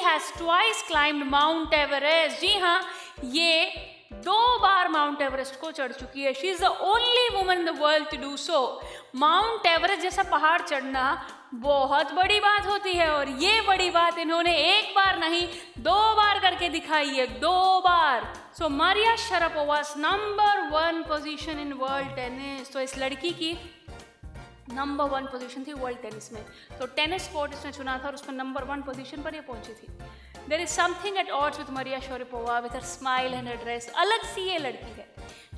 Has twice climbed Mount Everest. जी हाँ, ये 2 बार माउंट एवरेस्ट को चढ़ चुकी है। She is the only woman in the world to do so. Mount Everest जैसा पहाड़ चढ़ना बहुत बड़ी बात होती है, और ये बड़ी बात इन्होंने एक बार नहीं 2 बार करके दिखाई है, 2 बार। So Maria Sharapova's number 1 position in world tennis. तो इस लड़की की नंबर 1 पोजीशन थी वर्ल्ड टेनिस में। तो टेनिस स्पोर्ट इसने चुना था और उसमें नंबर 1 पोजीशन पर ये पहुंची थी। There is something at odds with Maria Sharapova with her smile and her dress. अलग सी ये लड़की है।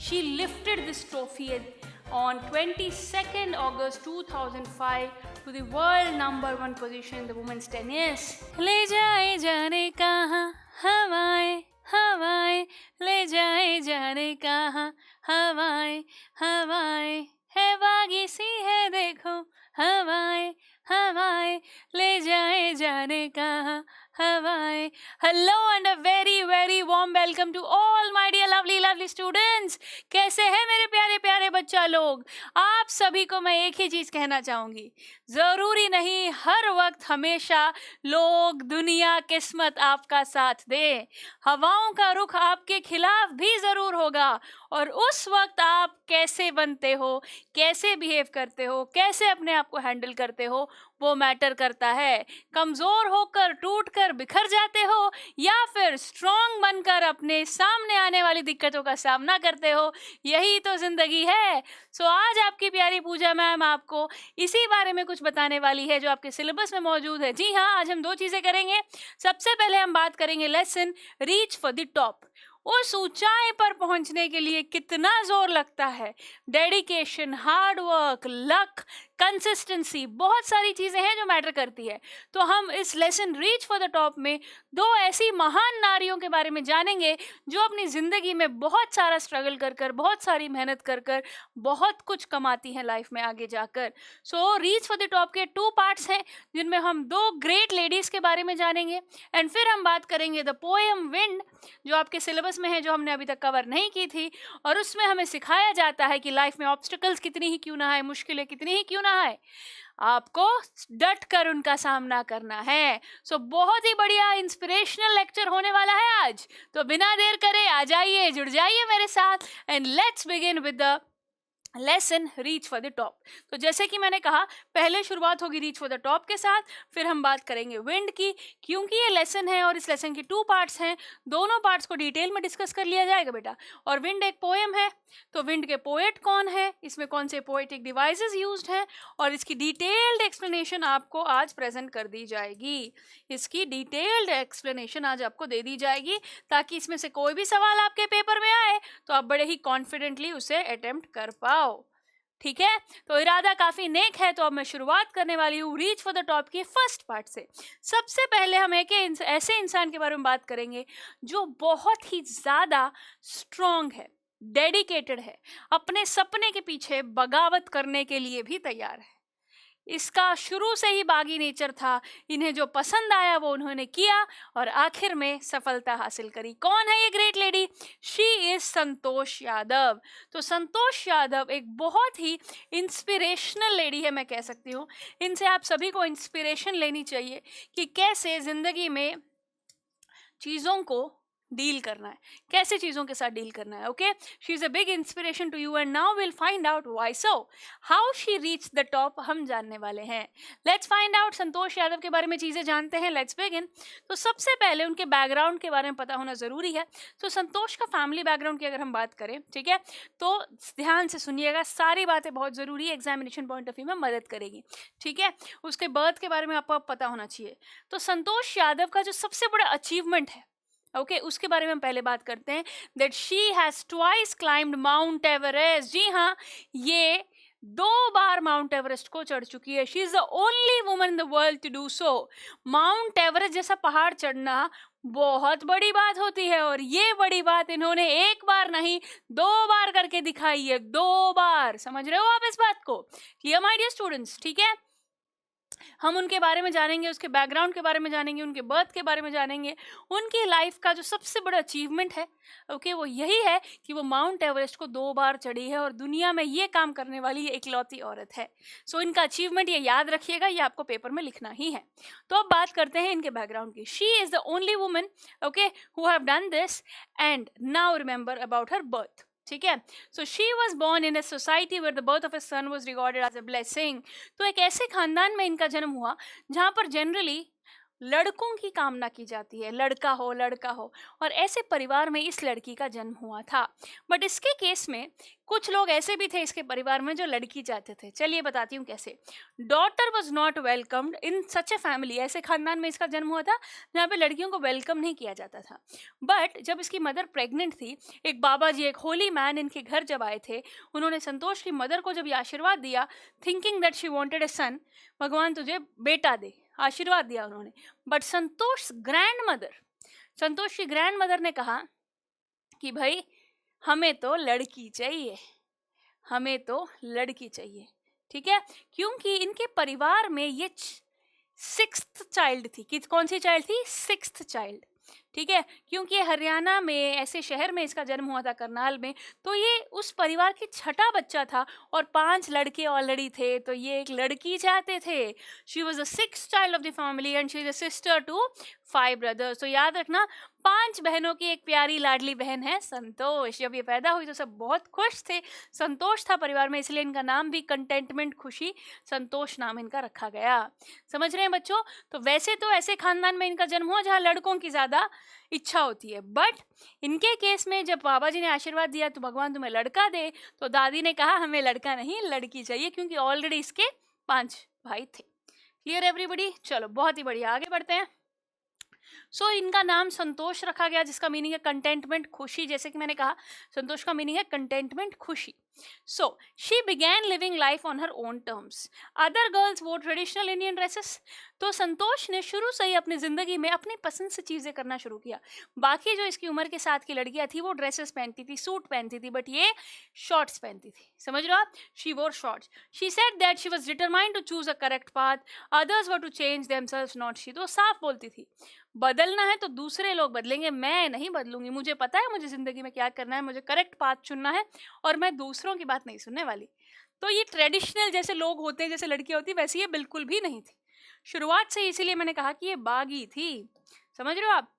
She lifted this trophy on 22nd August 2005 to the world number 1 position in the women's tennis. ले जाए जाने कहाँ हवाएं हवाएं, ले जाए जाने कहाँ हवाएं हवाएं, है बागी सी है देखो हवाएं हवाएं, ले जाए जाने कहाँ हवाएं। Hello and a very very warm welcome to all my dear lovely students। कैसे हैं मेरे प्यारे प्यारे बच्चा लोग? आप सभी को मैं एक ही चीज कहना चाहूंगी, जरूरी नहीं हर वक्त हमेशा लोग, दुनिया, किस्मत आपका साथ दे। हवाओं का रुख आपके खिलाफ भी जरूर होगा, और उस वक्त आप कैसे बनते हो, कैसे बिहेव करते हो, कैसे अपने आप को हैंडल करते हो, वो मैटर करता है। कमजोर होकर, टूटकर, बिखर जाते हो, या फिर स्ट्रॉन्ग बनकर अपने सामने आने वाली दिक्कतों का सामना करते हो, यही तो जिंदगी है। सो आज आपकी प्यारी पूजा मैम आपको इसी बारे में कुछ बताने वाली है जो आपके सिलेबस में मौजूद है। जी हाँ, आज हम 2 चीजें करेंगे। सबसे पहले हम बात करेंगे lesson reach for the top. उस ऊंचाई पर पहुंचने के लिए कितना जोर लगता है, dedication, hard work, luck, consistency, बहुत सारी चीजें हैं जो मैटर करती है। तो हम इस lesson reach for the top में 2 ऐसी महान नारियों के बारे में जानेंगे जो अपनी जिंदगी में बहुत सारा स्ट्रगल कर कर, बहुत सारी मेहनत कर कर बहुत कुछ कमाती हैं लाइफ में आगे जाकर। सो रीच फॉर द टॉप के 2 पार्ट्स हैं जिनमें हम 2 ग्रेट लेडीज के बारे में जानेंगे, एंड फिर हम बात करेंगे द पोएम विंड जो आपके सिलेबस में है, जो हमने अभी तक कवर नहीं की थी, और उसमें हमें सिखाया जाता है कि लाइफ में ऑब्स्टिकल्स कितनी ही क्यों ना आए, मुश्किलें कितनी ही क्यों ना आए, आपको डट कर उनका सामना करना है। सो बहुत ही बढ़िया इंस्पिरेशनल लेक्चर होने वाला है आज। तो बिना देर करे आ जाइए, जुड़ जाइए मेरे साथ, and let's begin with the lesson reach for the top. तो जैसे कि मैंने कहा, पहले शुरुआत होगी रीच फॉर द टॉप के साथ, फिर हम बात करेंगे विंड की, क्योंकि ये लेसन है और इस लेसन की 2 पार्ट्स हैं। दोनों पार्ट्स को डिटेल में डिस्कस कर लिया जाएगा बेटा। और विंड एक पोएम है, तो विंड के पोएट कौन है, इसमें कौन से पोएटिक डिवाइसेस यूज्ड हैं, और इसकी डिटेल्ड एक्सप्लेनेशन आपको आज प्रेजेंट कर दी जाएगी। इसकी डिटेल्ड एक्सप्लेनेशन आज आपको दे दी जाएगी, ताकि इसमें से कोई भी सवाल आपके पेपर में आए तो आप बड़े ही कॉन्फिडेंटली उसे अटेम्प्ट कर पाओ। ठीक है, तो इरादा काफी नेक है। तो अब मैं शुरुआत करने वाली हूँ रीच फॉर द टॉप की फर्स्ट पार्ट से। सबसे पहले हम एक ऐसे इंसान के बारे में बात करेंगे जो बहुत ही ज्यादा स्ट्रॉन्ग है, डेडिकेटेड है, अपने सपने के पीछे बगावत करने के लिए भी तैयार है। इसका शुरू से ही बागी नेचर था, इन्हें जो पसंद आया वो उन्होंने किया और आखिर में सफलता हासिल करी। कौन है ये great lady? She is Santosh Yadav. तो संतोष यादव एक बहुत ही इंस्पिरेशनल लेडी है, मैं कह सकती हूँ। इनसे आप सभी को इंस्पिरेशन लेनी चाहिए कि कैसे जिंदगी में चीज़ों को डील करना है, कैसे चीज़ों के साथ डील करना है। Okay, she is a big inspiration to you, and now will find out why so, how she reach the top हम जानने वाले हैं। Let's find out Santosh Yadav के बारे में चीज़ें जानते हैं। Let's begin. तो सबसे पहले उनके बैकग्राउंड के बारे में पता होना ज़रूरी है। तो संतोष का फैमिली बैकग्राउंड की अगर हम बात करें, ठीक है, तो ध्यान से सुनिएगा, सारी बातें बहुत ज़रूरी है, एग्जामिनेशन पॉइंट ऑफ व्यू में मदद करेगी। ठीक है, उसके बर्थ के बारे में आपको पता होना चाहिए। तो संतोष यादव का जो सबसे बड़ा अचीवमेंट है, ओके, उसके बारे में हम पहले बात करते हैं। That she has twice climbed Mount Everest. जी हाँ, ये 2 बार माउंट एवरेस्ट को चढ़ चुकी है। She is the only woman in the world to do so. Mount Everest जैसा पहाड़ चढ़ना बहुत बड़ी बात होती है, और ये बड़ी बात इन्होंने एक बार नहीं 2 बार करके दिखाई है, 2 बार। समझ रहे हो आप इस बात को? Clear my dear students? ठीक है, हम उनके बारे में जानेंगे, उसके बैकग्राउंड के बारे में जानेंगे, उनके बर्थ के बारे में जानेंगे। उनकी लाइफ का जो सबसे बड़ा अचीवमेंट है, ओके, वो यही है कि वो माउंट एवरेस्ट को 2 बार चढ़ी है और दुनिया में ये काम करने वाली ये इकलौती औरत है। सो इनका अचीवमेंट ये याद रखिएगा, ये आपको पेपर में लिखना ही है। तो अब बात करते हैं इनके बैकग्राउंड की। She is the only woman, okay, who have done this, and now remember about her birth. ठीक है, so she was born in a society where the birth of a son was recorded as a blessing. तो एक ऐसे खानदान में इनका जन्म हुआ जहाँ पर जनरली लड़कों की कामना की जाती है, लड़का हो लड़का हो, और ऐसे परिवार में इस लड़की का जन्म हुआ था। बट इसके केस में कुछ लोग ऐसे भी थे इसके परिवार में जो लड़की चाहते थे। चलिए बताती हूँ कैसे। Daughter was not welcomed in such a family. ऐसे खानदान में इसका जन्म हुआ था जहाँ पे लड़कियों को वेलकम नहीं किया जाता था। बट जब इसकी मदर प्रेग्नेंट थी, एक बाबा जी, एक होली मैन इनके घर जब आए थे, उन्होंने संतोष की मदर को जब ये आशीर्वाद दिया, thinking that she wanted a son, भगवान तुझे बेटा दे, आशीर्वाद दिया उन्होंने। बट संतोष की ग्रैंड मदर ने कहा कि भाई हमें तो लड़की चाहिए, हमें तो लड़की चाहिए। ठीक है, क्योंकि इनके परिवार में ये 6th चाइल्ड थी। कि कौन सी चाइल्ड थी? 6th child. ठीक है, क्योंकि ये हरियाणा में ऐसे शहर में इसका जन्म हुआ था, करनाल में, तो ये उस परिवार की छठा बच्चा था और 5 लड़के ऑलरेडी थे, तो ये एक लड़की चाहते थे। She was the 6th child of the family and she is a sister to 5 brothers. तो याद रखना, 5 बहनों की एक प्यारी लाडली बहन है संतोष। जब ये पैदा हुई तो सब बहुत खुश थे, संतोष था परिवार में, इसलिए इनका नाम भी कंटेंटमेंट, खुशी, संतोष नाम इनका रखा गया। समझ रहे हैं बच्चों? तो वैसे तो ऐसे खानदान में इनका जन्म हुआ जहाँ लड़कों की ज़्यादा इच्छा होती है, बट इनके केस में जब बाबा जी ने आशीर्वाद दिया तो भगवान तुम्हें लड़का दे, तो दादी ने कहा हमें लड़का नहीं लड़की चाहिए, क्योंकि ऑलरेडी इसके 5 भाई थे। Clear everybody? चलो बहुत ही बढ़िया, आगे बढ़ते हैं। सो इनका नाम संतोष रखा गया, जिसका मीनिंग है कंटेंटमेंट, खुशी। जैसे कि मैंने कहा, संतोष का मीनिंग है कंटेंटमेंट, खुशी। So she began living life on her own terms. Other girls वोर ट्रेडिशनल इंडियन ड्रेसेस। तो संतोष ने शुरू से ही अपनी जिंदगी में अपनी पसंद से चीजें करना शुरू किया। बाकी जो इसकी उम्र के साथ की लड़कियां थी वो ड्रेसेस पहनती थी, सूट पहनती थी, बट ये शॉर्ट्स पहनती थी। समझ रहे हो आप? She wore shorts. She said that she was determined to choose a correct path, others were to change themselves not she. तो साफ बोलती थी, बदलना है तो दूसरे लोग बदलेंगे, मैं नहीं बदलूंगी। मुझे पता है मुझे जिंदगी में क्या करना है, मुझे करेक्ट पाथ चुनना है और मैं दूसरों की बात नहीं सुनने वाली। तो ये ट्रेडिशनल जैसे लोग होते हैं, जैसे लड़कियां होती, वैसे ये बिल्कुल भी नहीं थी शुरुआत से। इसीलिए मैंने कहा कि ये बागी थी। समझ रहे हो आप?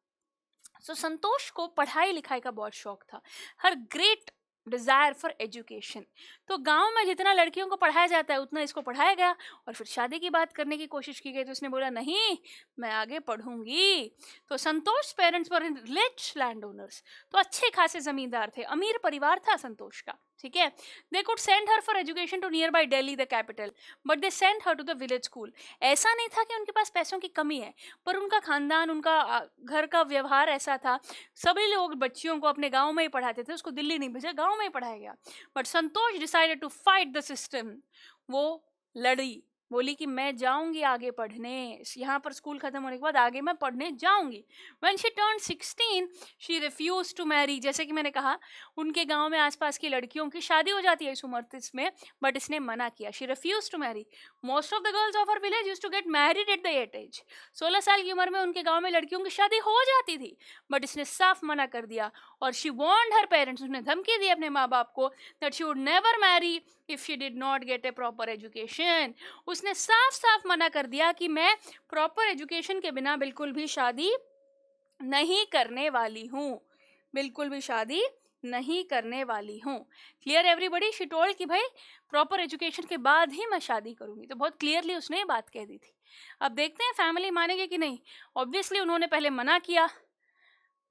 सो संतोष को पढ़ाई लिखाई का बहुत शौक था, हर ग्रेट डिज़ायर फॉर एजुकेशन। तो गांव में जितना लड़कियों को पढ़ाया जाता है उतना इसको पढ़ाया गया, और फिर शादी की बात करने की कोशिश की गई तो उसने बोला नहीं, मैं आगे पढ़ूंगी। तो Santosh parents were rich landowners, तो अच्छे खासे जमींदार थे, अमीर परिवार था संतोष का। ठीक है, they could send her for education to nearby Delhi the capital, but they send her to the village school. ऐसा नहीं था कि उनके पास पैसों की कमी है, पर उनका खानदान, उनका घर का व्यवहार ऐसा था, सभी लोग बच्चियों को अपने गांव में ही पढ़ाते थे, उसको दिल्ली नहीं भेजा, गांव में ही पढ़ाया गया। But Santosh decided to fight the system. वो लड़ी, बोली कि मैं जाऊंगी आगे पढ़ने, यहाँ पर स्कूल खत्म होने के बाद आगे मैं पढ़ने जाऊंगी। When she turned 16, she refused to marry। जैसे कि मैंने कहा, उनके गांव में आसपास की लड़कियों की शादी हो जाती है इस उम्र में, बट इसने मना किया। She refused to marry। Most of the girls of her village used to get married at the 8 age। 16 साल की उम्र में उनके गांव में लड़कियों की शादी हो जाती थी, बट इसने साफ मना कर दिया। और she warned her parents, उसने धमकी दी अपने माँ बाप को, that she would never marry if she did not get a proper education। उसने साफ साफ मना कर दिया कि मैं प्रॉपर एजुकेशन के बिना बिल्कुल भी शादी नहीं करने वाली हूँ, बिल्कुल भी शादी नहीं करने वाली हूँ। Clear everybody? शी टोल्ड कि भाई प्रॉपर एजुकेशन के बाद ही मैं शादी करूँगी। तो बहुत क्लियरली उसने ये बात कह दी थी। अब देखते हैं फैमिली मानेंगे कि नहीं। ऑब्वियसली उन्होंने पहले मना किया,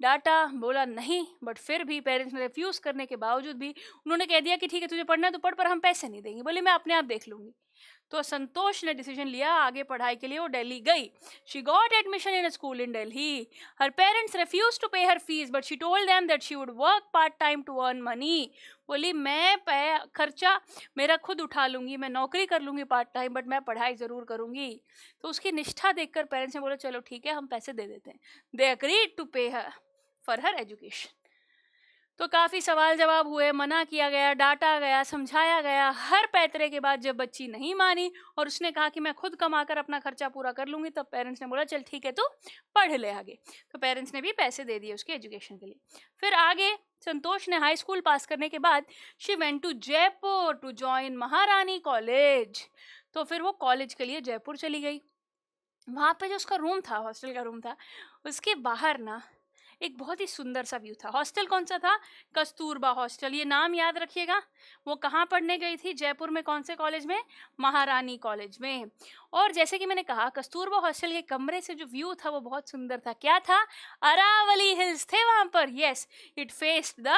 डाटा, बोला नहीं, बट फिर भी पेरेंट्स ने रिफ्यूज करने के बावजूद भी उन्होंने कह दिया कि ठीक है तुझे पढ़ना है तो पढ़, पर हम पैसे नहीं देंगे। बोले मैं अपने आप देख लूंगी। तो संतोष ने डिसीजन लिया आगे पढ़ाई के लिए, वो दिल्ली गई। She got admission in a school in Delhi. Her parents refuse to pay her fees, but she told them that she would work part time to earn money. बोली मैं खर्चा मेरा खुद उठा लूंगी, मैं नौकरी कर लूंगी पार्ट टाइम, बट मैं पढ़ाई ज़रूर करूंगी। तो उसकी निष्ठा देखकर पेरेंट्स ने बोला चलो ठीक है हम पैसे दे देते हैं। They agreed to pay her for her education. तो काफ़ी सवाल जवाब हुए, मना किया गया, डांटा गया, समझाया गया। हर पैतरे के बाद जब बच्ची नहीं मानी और उसने कहा कि मैं खुद कमाकर अपना खर्चा पूरा कर लूँगी, तब पेरेंट्स ने बोला चल ठीक है, तू पढ़ ले आगे। तो पेरेंट्स ने भी पैसे दे दिए उसके एजुकेशन के लिए। फिर आगे संतोष ने हाई स्कूल पास करने के बाद she went to Jaipur to join Maharani College. तो फिर वो कॉलेज के लिए जयपुर चली गई। वहाँ पे जो उसका रूम था, हॉस्टल का रूम था, उसके बाहर ना एक बहुत ही सुंदर सा व्यू था। हॉस्टल कौन सा था? कस्तूरबा हॉस्टल। ये नाम याद रखिएगा। वो कहाँ पढ़ने गई थी? जयपुर में। कौन से कॉलेज में? महारानी कॉलेज में। और जैसे कि मैंने कहा, कस्तूरबा हॉस्टल के कमरे से जो व्यू था वो बहुत सुंदर था। क्या था? अरावली हिल्स थे वहाँ पर। Yes, it faced the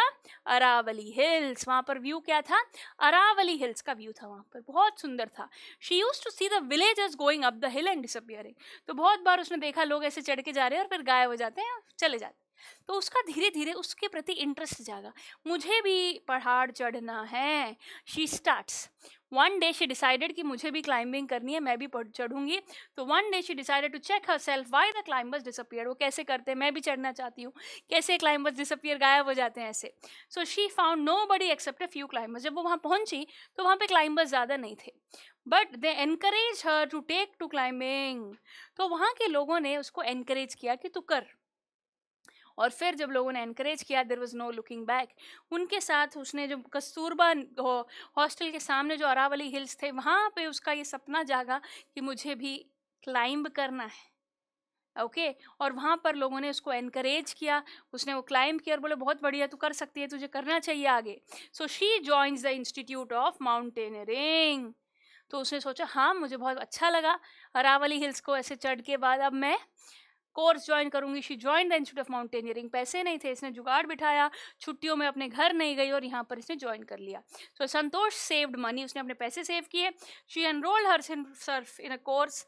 Aravalli hills. वहाँ पर व्यू क्या था? अरावली हिल्स का व्यू था। वहाँ पर बहुत सुंदर था। She used to see the villagers going up the hill and disappearing. तो बहुत बार उसने देखा लोग ऐसे चढ़ के जा रहे हैं और फिर गायब हो जाते हैं और चले जाते हैं। तो उसका धीरे धीरे उसके प्रति इंटरेस्ट जागा। मुझे भी पहाड़ चढ़ना है। She starts one day she decided कि मुझे भी क्लाइंबिंग करनी है, मैं भी चढ़ूंगी। तो one day she decided to check herself why the climbers disappear. वो कैसे करते हैं, मैं भी चढ़ना चाहती हूँ। कैसे क्लाइंबर्स डिसअपियर, गायब हो जाते हैं ऐसे। So she found nobody except a few climbers. जब वो वहाँ पहुंची तो वहाँ पे क्लाइंबर्स ज़्यादा नहीं थे, but they encourage her to take to climbing. तो वहाँ के लोगों ने उसको एनकरेज किया कि तू कर। और फिर जब लोगों ने एनकरेज किया, there was no looking back. उनके साथ उसने जो कस्तूरबा हॉस्टल के सामने जो अरावली हिल्स थे, वहाँ पे उसका ये सपना जागा कि मुझे भी क्लाइंब करना है। ओके और वहाँ पर लोगों ने उसको एनकरेज किया। उसने वो क्लाइंब किया और बोले बहुत बढ़िया, तू कर सकती है, तुझे करना चाहिए आगे। So she joins the institute of Mountaineering. तो उसने सोचा हाँ मुझे बहुत अच्छा लगा अरावली हिल्स को ऐसे चढ़ के बाद, अब मैं कोर्स ज्वाइन करूंगी। She join the institute of mountaineering. पैसे नहीं थे, इसने जुगाड़ बिठाया, छुट्टियों में अपने घर नहीं गई और यहाँ पर इसने ज्वाइन कर लिया। सो संतोष सेव्ड मनी, उसने अपने पैसे सेव किए। She enrolled herself in a course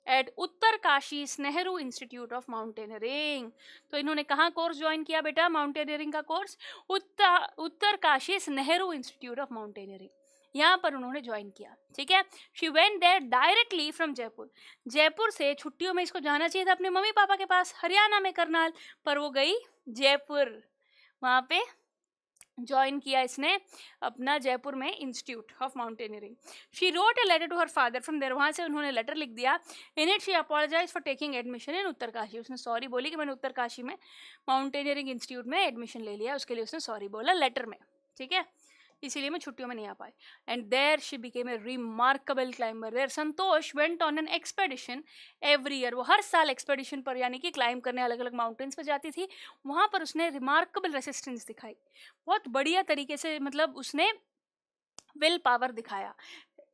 at Uttarkashi Nehru Institute of Mountaineering. तो इन्होंने कहाँ कोर्स ज्वाइन किया बेटा? माउंटेनियरिंग का course Uttarkashi Nehru Institute of Mountaineering, यहाँ पर उन्होंने ज्वाइन किया। ठीक है, she went there directly from Jaipur. Jaipur से छुट्टियों में इसको जाना चाहिए था अपने मम्मी पापा के पास हरियाणा में करनाल, पर वो गई जयपुर। वहाँ पे ज्वाइन किया इसने अपना जयपुर में Institute of Mountaineering. She wrote a letter to her father from there. वहाँ से उन्होंने लेटर लिख दिया। In it she apologise for taking admission in Uttarkashi. उसने सॉरी बोली कि मैंने उत्तरकाशी में माउंटेनियरिंग इंस्टीट्यूट में एडमिशन ले लिया, उसके लिए उसने सॉरी बोला लेटर में। ठीक है, इसीलिए मैं छुट्टियों में नहीं आ पाई। And there she became a remarkable climber. There Santosh went on an expedition every year. वो हर साल एक्सपेडिशन पर यानी कि क्लाइंब करने अलग अलग माउंटेन्स पर जाती थी। वहाँ पर उसने रिमार्केबल रेसिस्टेंस दिखाई, बहुत बढ़िया तरीके से, मतलब उसने विल पावर दिखाया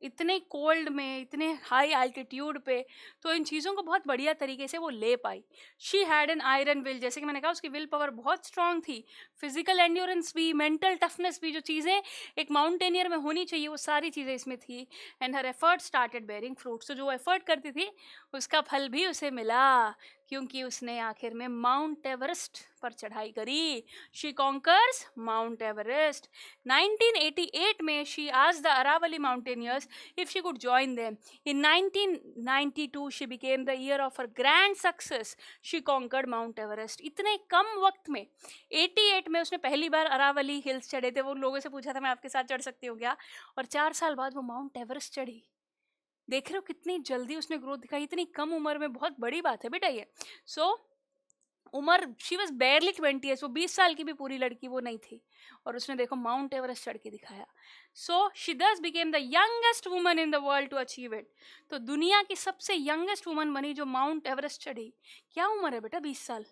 इतने कोल्ड में, इतने हाई एल्टीट्यूड पे। तो इन चीज़ों को बहुत बढ़िया तरीके से वो ले पाई। She had an iron will. जैसे कि मैंने कहा उसकी विल पावर बहुत स्ट्रांग थी, फिजिकल एंड्योरेंस भी, मेंटल टफनेस भी, जो चीज़ें एक माउंटेनियर में होनी चाहिए वो सारी चीज़ें इसमें थी। And her effort started bearing fruits. तो जो एफर्ट करती थी उसका फल भी उसे मिला, क्योंकि उसने आखिर में माउंट एवरेस्ट पर चढ़ाई करी। She conquers mount Everest. 1988 में she asked the Aravalli mountaineers if she could join them. In 1992 she became the year of her grand success. She conquered Mount Everest. इतने कम वक्त में 88 में उसने पहली बार अरावली हिल्स चढ़े थे। वो लोगों से पूछा था मैं आपके साथ चढ़ सकती हूँ क्या, और 4 साल बाद वो माउंट एवरेस्ट चढ़ी। देख रहे हो कितनी जल्दी उसने ग्रोथ दिखाई, इतनी कम उम्र में, बहुत बड़ी बात है बेटा ये। सो उम्र, शी वॉज बेयरली 20 ईयर्स, वो 20 साल की भी पूरी लड़की वो नहीं थी, और उसने देखो माउंट एवरेस्ट चढ़ के दिखाया। So she thus became the youngest woman in the world to achieve it. तो दुनिया की सबसे यंगेस्ट वुमन बनी जो माउंट एवरेस्ट चढ़ी। क्या उम्र है बेटा? 20 साल।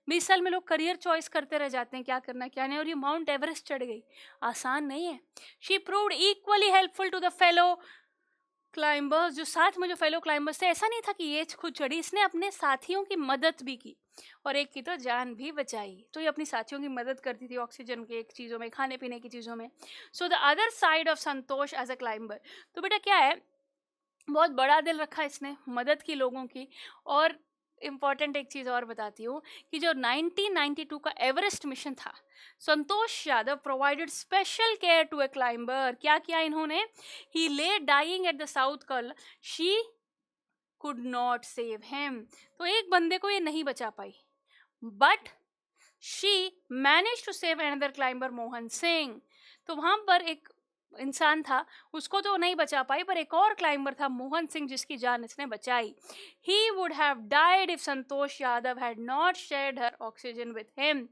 20 साल में लोग करियर चॉइस करते रह जाते हैं, क्या करना क्या नहीं, और ये माउंट एवरेस्ट चढ़ गई। आसान नहीं है। She proved equally helpful to the fellow climbers. जो साथ में जो फेलो क्लाइंबर्स थे, ऐसा नहीं था कि ये खुद चढ़ी, इसने अपने साथियों की मदद भी की और एक की तो जान भी बचाई। तो ये अपनी साथियों की मदद करती थी ऑक्सीजन के एक चीज़ों में, खाने पीने की चीज़ों में। So the other side of Santosh as a climber. तो बेटा क्या है, बहुत बड़ा दिल रखा इसने, मदद की लोगों की। और इम्पॉर्टेंट एक चीज़ और बताती हूँ कि जो 1992 का एवरेस्ट मिशन था, Santosh Yadav provided special care to a climber. क्या किया इन्होंने? He lay dying at the South Col, she could not save him. तो एक बंदे को ये नहीं बचा पाई, but she manage to save another climber Mohan Singh. तो वहां पर एक इंसान था, उसको तो नहीं बचा पाई, पर एक और क्लाइंबर था मोहन सिंह जिसकी जान इसने बचाई। He would have died if Santosh Yadav had not shared her oxygen with him.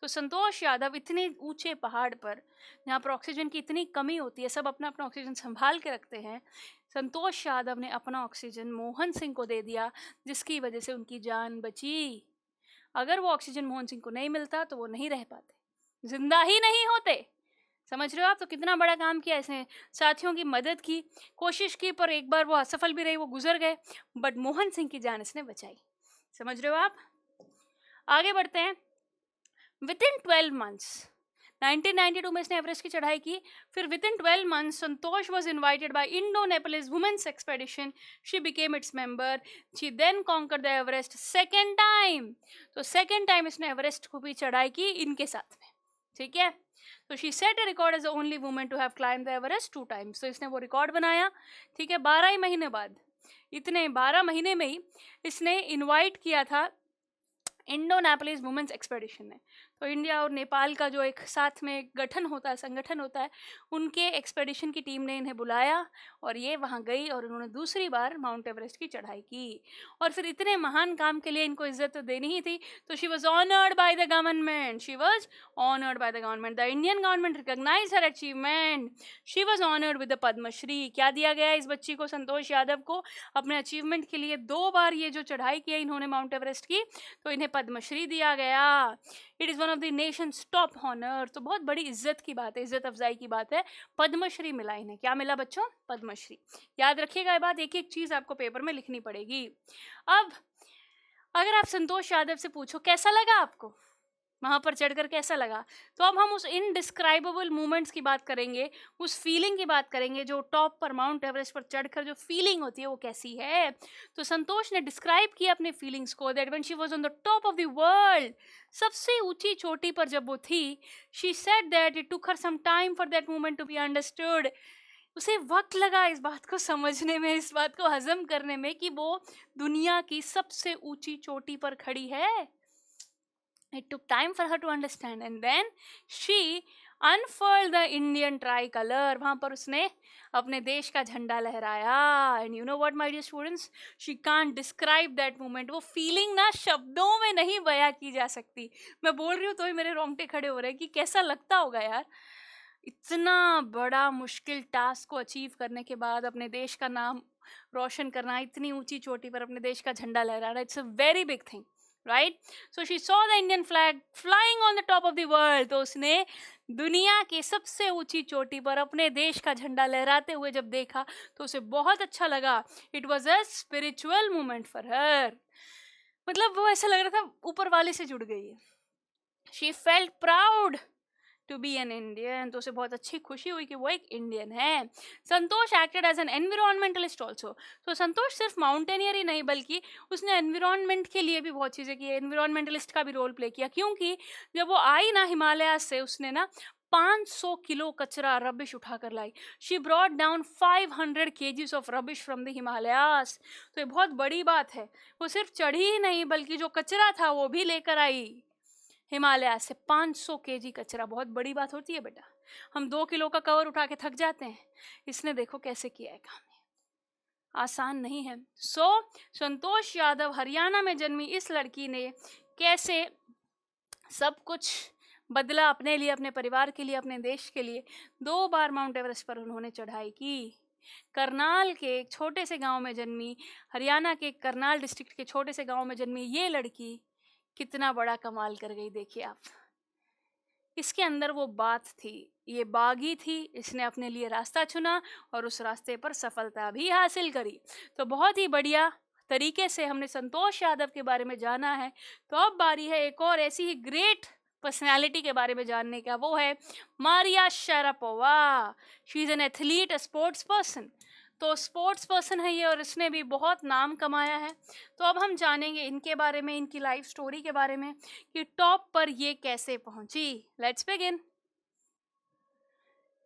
तो संतोष यादव इतने ऊंचे पहाड़ पर जहाँ पर ऑक्सीजन की इतनी कमी होती है, सब अपना अपना ऑक्सीजन संभाल के रखते हैं, संतोष यादव ने अपना ऑक्सीजन मोहन सिंह को दे दिया, जिसकी वजह से उनकी जान बची। अगर वो ऑक्सीजन मोहन सिंह को नहीं मिलता तो वो नहीं रह पाते, जिंदा ही नहीं होते। समझ रहे हो आप? तो कितना बड़ा काम किया इसने, साथियों की मदद की, कोशिश की, पर एक बार वो असफल भी रही, वो गुजर गए, बट मोहन सिंह की जान इसने बचाई। समझ रहे हो आप? आगे बढ़ते हैं। विद इन 12 मंथ्स 1992 में इसने एवरेस्ट की चढ़ाई की। फिर with in 12 months Santosh was invited by Indo Nepalese women's expedition, she became its member, she then conquered the Everest second time. तो सेकेंड टाइम इसने एवरेस्ट को भी चढ़ाई की इनके साथ में, ठीक है। तो she set a record as the only woman to have climb the Everest 2 times. तो इसने वो रिकॉर्ड बनाया, ठीक है। 12 ही महीने बाद, इतने 12 महीने में ही इसने इनवाइट किया था इंडो नेपालीज वुमेन्स एक्सपेडिशन ने। तो इंडिया और नेपाल का जो एक साथ में गठन होता है, संगठन होता है, उनके एक्सपेडिशन की टीम ने इन्हें बुलाया और ये वहाँ गई और उन्होंने दूसरी बार माउंट एवरेस्ट की चढ़ाई की। और फिर इतने महान काम के लिए इनको इज्जत तो देनी ही थी, तो she was honoured by the government, she was honoured by the government, the Indian government recognise her achievement, she was honoured with the Padma Shri. क्या दिया गया इस बच्ची को, संतोष यादव को, अपने अचीवमेंट के लिए 2 बार ये जो चढ़ाई की है इन्होंने माउंट एवरेस्ट की, तो इन्हें पद्मश्री दिया गया। It is one of the nation's top honour. तो बहुत बड़ी इज्जत की बात है, इज्जत अफजाई की बात है, पद्मश्री मिला इन्हें। क्या मिला बच्चों? पद्मश्री। याद रखिएगा ये बात, एक एक चीज़ आपको पेपर में लिखनी पड़ेगी। अब अगर आप संतोष यादव से पूछो कैसा लगा आपको, वहाँ पर चढ़कर कैसा लगा, तो अब हम उस इनडिस्क्राइबेबल मोमेंट्स की बात करेंगे, उस फीलिंग की बात करेंगे, जो टॉप पर माउंट एवरेस्ट पर चढ़कर जो फीलिंग होती है वो कैसी है। तो संतोष ने डिस्क्राइब किया अपने फीलिंग्स को, that when she was on the top of the world, सबसे ऊंची चोटी पर जब वो थी, she said that it took her some time for that moment to be understood. उसे वक्त लगा इस बात को समझने में, इस बात को हजम करने में कि वो दुनिया की सबसे ऊंची चोटी पर खड़ी है। It took time for her to understand, and then she unfurled the Indian tricolor. वहाँ पर उसने अपने देश का झंडा लहराया। And you know what, my dear students, she can't describe that moment. वो फीलिंग ना शब्दों में नहीं बयां की जा सकती। मैं बोल रही हूँ तो ही मेरे रोंगटे खड़े हो रहे हैं कि कैसा लगता होगा यार, इतना बड़ा मुश्किल टास्क को अचीव करने के बाद अपने देश का नाम रोशन करना, इतनी ऊंची चोटी पर अपने देश का झंडा लहराना, it's a very big thing, right. So she saw the Indian flag flying on the top of the world. तो उसने दुनिया की सबसे ऊंची चोटी पर अपने देश का झंडा लहराते हुए जब देखा तो उसे बहुत अच्छा लगा। It was a spiritual moment for her. मतलब वो ऐसा लग रहा था ऊपर वाले से जुड़ गई है। She felt proud to be an Indian. तो उसे बहुत अच्छी खुशी हुई कि वो एक इंडियन है। Santosh acted as an environmentalist also. तो संतोष सिर्फ माउंटेनियर ही नहीं बल्कि उसने एनवायरमेंट के लिए भी बहुत चीज़ें की, एनवायरमेंटलिस्ट का भी रोल प्ले किया, क्योंकि जब वो आई ना हिमालय से, उसने ना 500 किलो कचरा रबिश उठाकर लाई। She brought down 500 kgs of rubbish from the Himalayas. तो ये बहुत बड़ी बात है। वो सिर्फ चढ़ी ही नहीं बल्कि जो कचरा था वो भी लेकर आई हिमालय से। 500 kg कचरा बहुत बड़ी बात होती है बेटा। हम 2 किलो का कवर उठा के थक जाते हैं, इसने देखो कैसे किया है काम, आसान नहीं है। संतोष यादव हरियाणा में जन्मी इस लड़की ने कैसे सब कुछ बदला अपने लिए, अपने परिवार के लिए, अपने देश के लिए। 2 बार माउंट एवरेस्ट पर उन्होंने चढ़ाई की। करनाल के एक छोटे से गांव में जन्मी, हरियाणा के करनाल डिस्ट्रिक्ट के छोटे से गांव में जन्मी ये लड़की कितना बड़ा कमाल कर गई, देखिए आप। इसके अंदर वो बात थी, ये बागी थी, इसने अपने लिए रास्ता चुना और उस रास्ते पर सफलता भी हासिल करी। तो बहुत ही बढ़िया तरीके से हमने संतोष यादव के बारे में जाना है। तो अब बारी है एक और ऐसी ही ग्रेट पर्सनालिटी के बारे में जानने का, वो है Maria Sharapova. She is an athlete, a sports person. तो स्पोर्ट्स पर्सन है ये और इसने भी बहुत नाम कमाया है। तो अब हम जानेंगे इनके बारे में, इनकी लाइफ स्टोरी के बारे में कि टॉप पर ये कैसे पहुंची। Let's begin.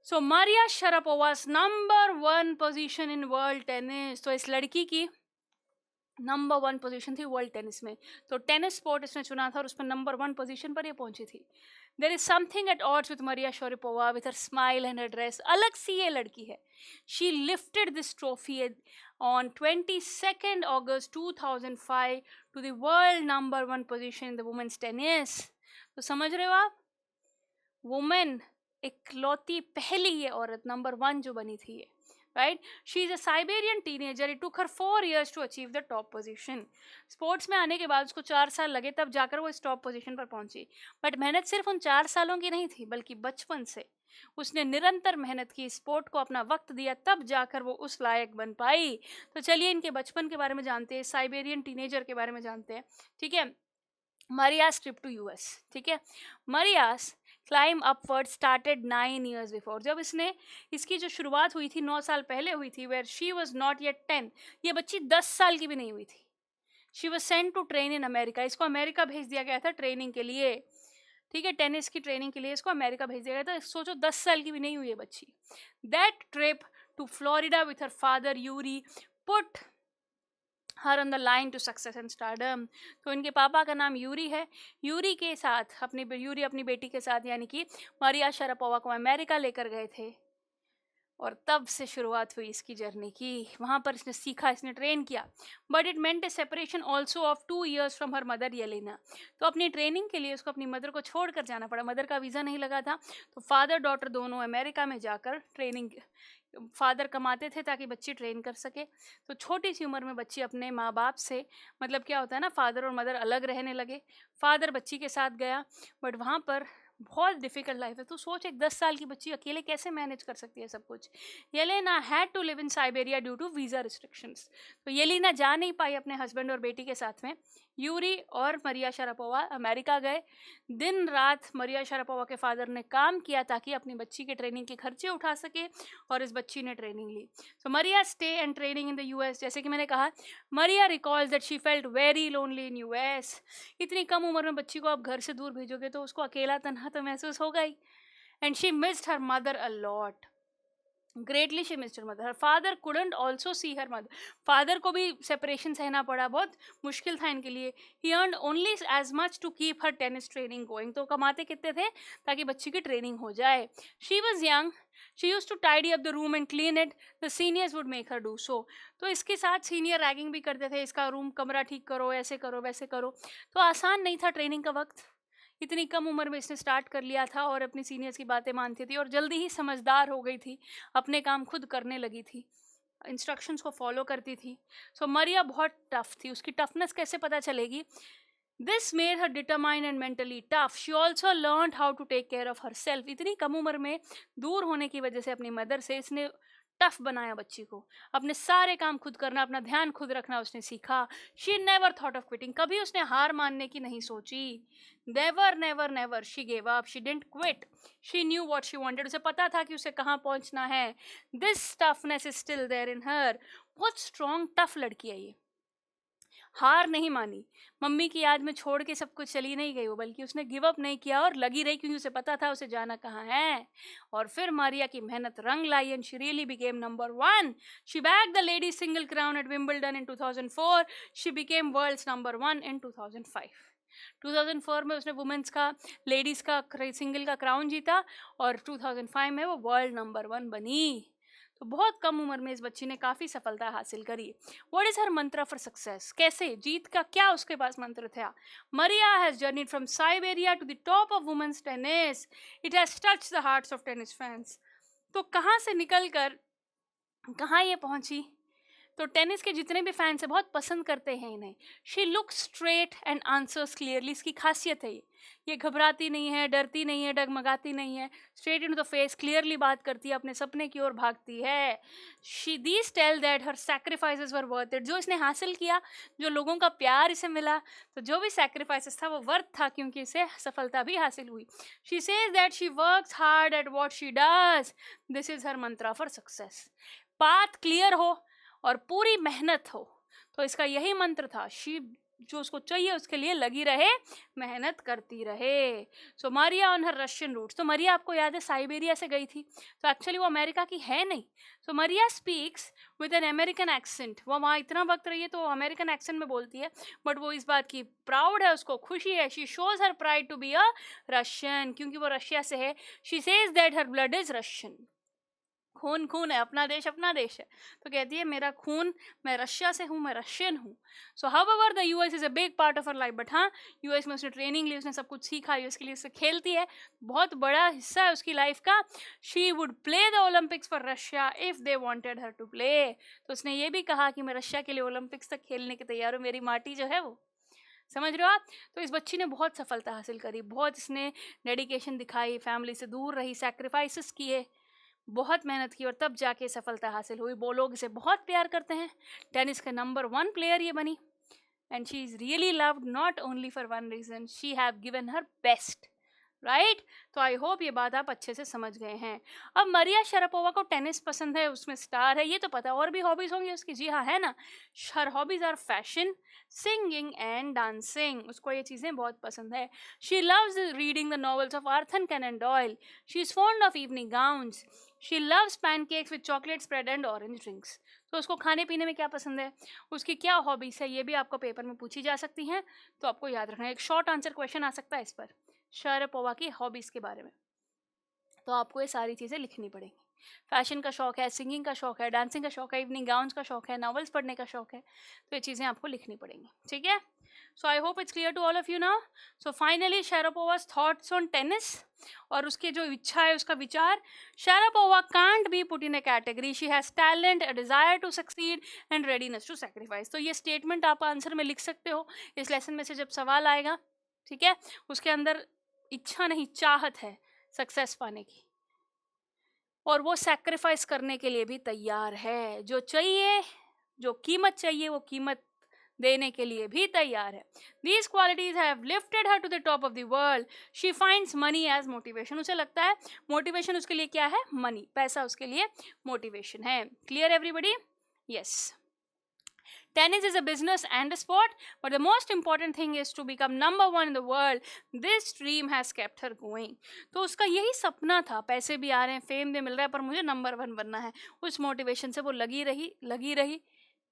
So Maria Sharapova's number 1 position in world tennis. तो इस लड़की की नंबर 1 पोजीशन थी वर्ल्ड टेनिस में। तो टेनिस स्पोर्ट इसने चुना था और उसमें नंबर 1 पोजीशन पर ये पहुंची थी। There is something at odds with Maria Sharapova with her smile and her dress. अलग सी ये लड़की है। She lifted this trophy on 22 August 2005 to the world number 1 position in the women's tennis. तो समझ रहे हो आप, वुमेन इकलौती पहली ये औरत नंबर 1 जो बनी थी ये, right? She is a Siberian teenager. It took her 4 years to achieve the top position. Sports में आने के बाद उसको 4 साल लगे, तब जाकर वो इस टॉप पोजीशन पर पहुंची। बट मेहनत सिर्फ उन 4 सालों की नहीं थी, बल्कि बचपन से उसने निरंतर मेहनत की, स्पोर्ट को अपना वक्त दिया, तब जाकर वो उस लायक बन पाई। तो चलिए इनके बचपन के बारे में जानते हैं, साइबेरियन टीनेजर के बारे में जानते हैं। ठीक है, Maria's trip to US। ठीक है, Maria's climb upward started 9 years before। जब इसकी जो शुरुआत हुई थी 9 साल पहले हुई थी, where she was not yet 10। ये बच्ची 10 साल की भी नहीं हुई थी। She was sent to train in America। इसको अमेरिका भेज दिया गया था ट्रेनिंग के लिए। ठीक है, टेनिस की ट्रेनिंग के लिए इसको अमेरिका भेज दिया गया था। सोचो 10 साल की भी नहीं हुई है बच्ची। That trip to Florida with her father Yuri put her on the line to success and stardom. तो इनके पापा का नाम यूरी है। यूरी अपनी बेटी के साथ यानी कि मारिया शरापोवा को अमेरिका लेकर गए थे और तब से शुरुआत हुई इसकी जर्नी की। वहाँ पर इसने सीखा, इसने ट्रेन किया। But it meant a separation also of 2 years from her mother Yelena. तो अपनी ट्रेनिंग के लिए उसको अपनी मदर को छोड़ कर जाना पड़ा। मदर का वीज़ा नहीं लगा था, तो फादर डॉटर दोनों अमेरिका में जाकर ट्रेनिंग, फादर कमाते थे ताकि बच्ची ट्रेन कर सके। तो छोटी सी उम्र में बच्ची अपने माँ बाप से, मतलब क्या होता है ना, फादर और मदर अलग रहने लगे। फादर बच्ची के साथ गया, बट वहाँ पर बहुत डिफिकल्ट लाइफ है। तो सोच, एक 10 साल की बच्ची अकेले कैसे मैनेज कर सकती है सब कुछ। Yelena had to live in Siberia due to visa restrictions. तो येलेना जा नहीं पाई अपने हस्बैंड और बेटी के साथ में। यूरी और मरिया शरापोवा अमेरिका गए। दिन रात मरिया शरापोवा के फादर ने काम किया ताकि अपनी बच्ची के ट्रेनिंग के खर्चे उठा सके, और इस बच्ची ने ट्रेनिंग ली। So Maria stay and training in the US. जैसे कि मैंने कहा, Maria recalls that she felt very lonely in US. इतनी कम उम्र में बच्ची को आप घर से दूर भेजोगे तो उसको अकेला तन्हा तो महसूस होगा ही। And she missed her mother a lot. Greatly she missed her mother. Her father couldn't also see her mother. Father को भी सेपरेशन सहना पड़ा, बहुत मुश्किल था इनके लिए। He earn only as much to keep her tennis training going. तो कमाते कितने थे ताकि बच्ची की ट्रेनिंग हो जाए। She was young, she use to tidy up the room and clean it, the seniors would make her do so. तो इसके साथ सीनियर रैगिंग भी करते थे, इसका रूम कमरा ठीक करो, ऐसे करो वैसे करो। तो आसान नहीं था ट्रेनिंग का वक्त। इतनी कम उम्र में इसने स्टार्ट कर लिया था और अपनी सीनियर्स की बातें मानती थी और जल्दी ही समझदार हो गई थी, अपने काम खुद करने लगी थी, इंस्ट्रक्शंस को फॉलो करती थी। सो मरिया बहुत टफ थी। उसकी टफनेस कैसे पता चलेगी? This made her determined and mentally tough. She also learn how to take care of her self. इतनी कम उम्र में दूर होने की वजह से अपनी मदर से इसने टफ बनाया बच्ची को। अपने सारे काम खुद करना, अपना ध्यान खुद रखना उसने सीखा। She never thought of quitting. कभी उसने हार मानने की नहीं सोची। Never never never she gave up, she didn't quit, she knew what she wanted. उसे पता था कि उसे कहाँ पहुँचना है। This toughness is still there in her. बहुत स्ट्रॉन्ग टफ लड़की है ये, हार नहीं मानी। मम्मी की याद में छोड़ के सब कुछ चली नहीं गई वो, बल्कि उसने गिव अप नहीं किया और लगी रही, क्योंकि उसे पता था उसे जाना कहाँ है। और फिर मारिया की मेहनत रंग लाई and she really became number 1। She bag the lady single crown at Wimbledon in 2004। She became world's number 1 in 2005। 2004 में उसने वुमेन्स का, लेडीज़ का सिंगल का क्राउन जीता और 2005 में वो वर्ल्ड नंबर 1 बनी। तो बहुत कम उम्र में इस बच्ची ने काफ़ी सफलता हासिल करी। व्हाट इज़ हर मंत्र फॉर सक्सेस? कैसे, जीत का क्या उसके पास मंत्र था? Maria has journeyed from Siberia to the top of women's tennis. It has touched the hearts of tennis fans. तो कहाँ से निकल कर कहाँ ये पहुँची? तो टेनिस के जितने भी फैंस हैं बहुत पसंद करते हैं इन्हें। She look straight and answers clearly. इसकी खासियत है ये घबराती नहीं है, डरती नहीं है, डगमगाती नहीं है। Straight in to the face clearly बात करती है, अपने सपने की ओर भागती है। She these tell that her sacrifices were worth it. जो इसने हासिल किया, जो लोगों का प्यार इसे मिला, तो जो भी सैक्रिफाइसेस था वो वर्थ था, क्योंकि इसे सफलता भी हासिल हुई। She says that she works hard at what she does. This is her Mantra for success. Path clear हो और पूरी मेहनत हो, तो इसका यही मंत्र था। शी जो उसको चाहिए उसके लिए लगी रहे, मेहनत करती रहे। So Maria on her Russian roots. तो मारिया आपको याद है साइबेरिया से गई थी, तो एक्चुअली वो अमेरिका की है नहीं। So Maria speaks with an American accent. वो वहाँ इतना वक्त रही है तो अमेरिकन एक्सेंट में बोलती है, बट वो इस बात की प्राउड है, उसको खुशी है। She shows her pride to be a Russian, क्योंकि वो रशिया से है। She says that her blood is Russian. खून खून है, अपना देश है, तो कहती है मेरा खून, मैं रशिया से हूँ, मैं रशियन हूँ। सो however the US is a big part of her life, but हाँ यूएस में उसने ट्रेनिंग ली, उसने सब कुछ सीखा, यूएस के लिए उससे खेलती है, बहुत बड़ा हिस्सा है उसकी लाइफ का। She would play the Olympics for Russia if they wanted her to play. तो उसने ये भी कहा कि मैं रशिया के लिए ओलंपिक्स तक खेलने के तैयार हूँ, मेरी माटी जो है वो, समझ रहे हो आप। तो इस बच्ची ने बहुत सफलता हासिल करी, बहुत इसने डेडिकेशन दिखाई, फैमिली से दूर रही, सैक्रिफाइसेस किए, बहुत मेहनत की, और तब जाके सफलता हासिल हुई। वो लोग इसे बहुत प्यार करते हैं, टेनिस का नंबर 1 प्लेयर ये बनी। And she is really loved not only for one reason, she have given her best, right. तो आई होप ये बात आप अच्छे से समझ गए हैं। अब मरिया शरापोवा को टेनिस पसंद है, उसमें स्टार है, ये तो पता है। और भी हॉबीज होंगी उसकी, जी हाँ, है ना। Her hobbies are fashion, singing and dancing, उसको ये चीज़ें बहुत पसंद है। She loves reading the novels of Arthur Conan Doyle. She is fond of evening gowns. She loves pancakes with chocolate spread and orange drinks. तो उसको खाने पीने में क्या पसंद है, उसकी क्या हॉबीज़ है, ये भी आपको पेपर में पूछी जा सकती हैं, तो आपको याद रखना है। एक शॉर्ट आंसर क्वेश्चन आ सकता है इस पर, शरापोवा की हॉबीज़ के बारे में, तो आपको ये सारी चीज़ें लिखनी पड़ेंगी। फैशन का शौक है, सिंगिंग का शौक है, डांसिंग का शौक है, इवनिंग गाउन्स का शौक है, नॉवेल्स पढ़ने का शौक है, तो ये चीज़ें आपको लिखनी पड़ेंगी, ठीक है। So I hope it's clear to all of you now. So finally Sharapova's thoughts on tennis, और उसकी जो इच्छा है, उसका विचार। Sharapova can't be put in a category, she has talent, a desire to succeed and readiness to sacrifice. तो ये statement आप आंसर में लिख सकते हो इस लेसन में से जब सवाल आएगा, ठीक है। उसके अंदर इच्छा नहीं, चाहत है सक्सेस पाने की, और वो सैक्रिफाइस करने के लिए भी तैयार है। जो चाहिए, जो कीमत चाहिए, वो कीमत देने के लिए भी तैयार है। These qualities have lifted her to the top of the world. She finds money as motivation. उसे लगता है मोटिवेशन उसके लिए क्या है, मनी, पैसा उसके लिए मोटिवेशन है। Clear everybody? Yes. Tennis is a business and a sport, but the most important thing is to become number 1 in the world. This dream has kept her going. तो उसका यही सपना था, पैसे भी आ रहे हैं, फेम भी मिल रहा है, पर मुझे नंबर 1 बनना है। उस मोटिवेशन से वो लगी रही, लगी रही,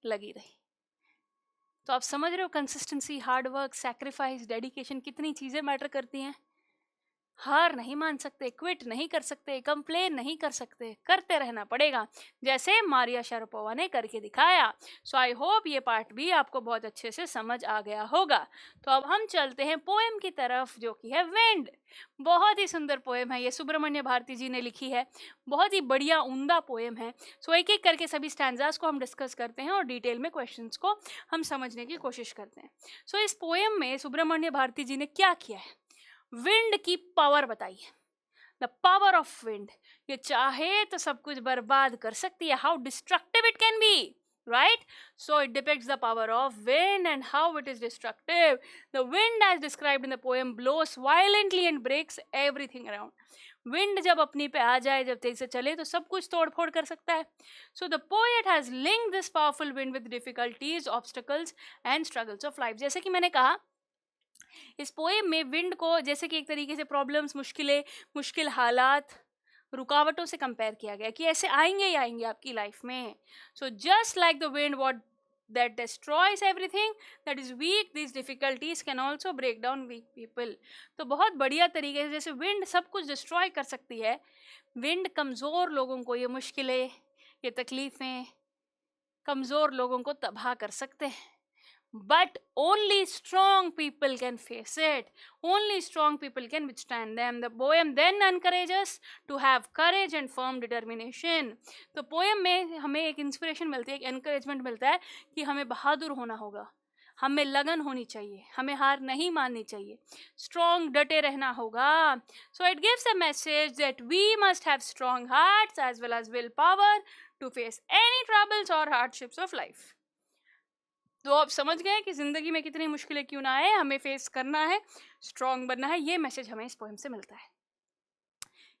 लगी रही। तो आप समझ रहे हो consistency, hard work, sacrifice, dedication, कितनी चीज़ें मैटर करती हैं। हार नहीं मान सकते, क्विट नहीं कर सकते, कंप्लेन नहीं कर सकते, करते रहना पड़ेगा, जैसे मारिया शरापोवा ने करके दिखाया। सो आई होप ये पार्ट भी आपको बहुत अच्छे से समझ आ गया होगा। तो अब हम चलते हैं पोएम की तरफ, जो कि है विंड। बहुत ही सुंदर पोएम है ये, सुब्रमण्य भारती जी ने लिखी है, बहुत ही बढ़िया उम्दा पोएम है। सो एक एक करके सभी स्टैंजास को हम डिस्कस करते हैं और डिटेल में क्वेश्चंस को हम समझने की कोशिश करते हैं। सो इस पोएम में सुब्रमण्य भारती जी ने क्या किया है, विंड की पावर बताई है, द पावर ऑफ विंड। ये चाहे तो सब कुछ बर्बाद कर सकती है, how destructive it can be, right? So it depicts the power of wind and how it is destructive. The wind as described in the poem blows violently and breaks everything around. Wind जब अपनी पे आ जाए, जब तेज से चले, तो सब कुछ तोड़ फोड़ कर सकता है। So the poet has linked this powerful wind with difficulties, obstacles and struggles of life. जैसे कि मैंने कहा, इस पोएम में विंड को जैसे कि एक तरीके से प्रॉब्लम्स, मुश्किलें, मुश्किल हालात, रुकावटों से कंपेयर किया गया कि ऐसे आएंगे ही आएंगे आपकी लाइफ में। So just like the wind what that destroys everything that is weak, these difficulties can also break down weak people. तो बहुत बढ़िया तरीके से, जैसे विंड सब कुछ डिस्ट्रॉय कर सकती है, विंड कमज़ोर लोगों को, ये मुश्किलें, ये तकलीफ़ें, कमज़ोर लोगों को तबाह कर सकते हैं। But only strong people can face it. Only strong people can withstand them. The poem then encourages us to have courage and firm determination. तो पोएम में हमें एक इंस्पिरेशन मिलती है, एक एनकरेजमेंट मिलता है कि हमें बहादुर होना होगा, हमें लगन होनी चाहिए, हमें हार नहीं माननी चाहिए, स्ट्रॉन्ग, डटे रहना होगा। So it gives a message that we must have strong hearts as well as will power to face any troubles और हार्डशिप्स ऑफ लाइफ। तो आप समझ गए कि ज़िंदगी में कितनी मुश्किलें क्यों ना आए, हमें फेस करना है, स्ट्रॉन्ग बनना है। ये मैसेज हमें इस पोएम से मिलता है।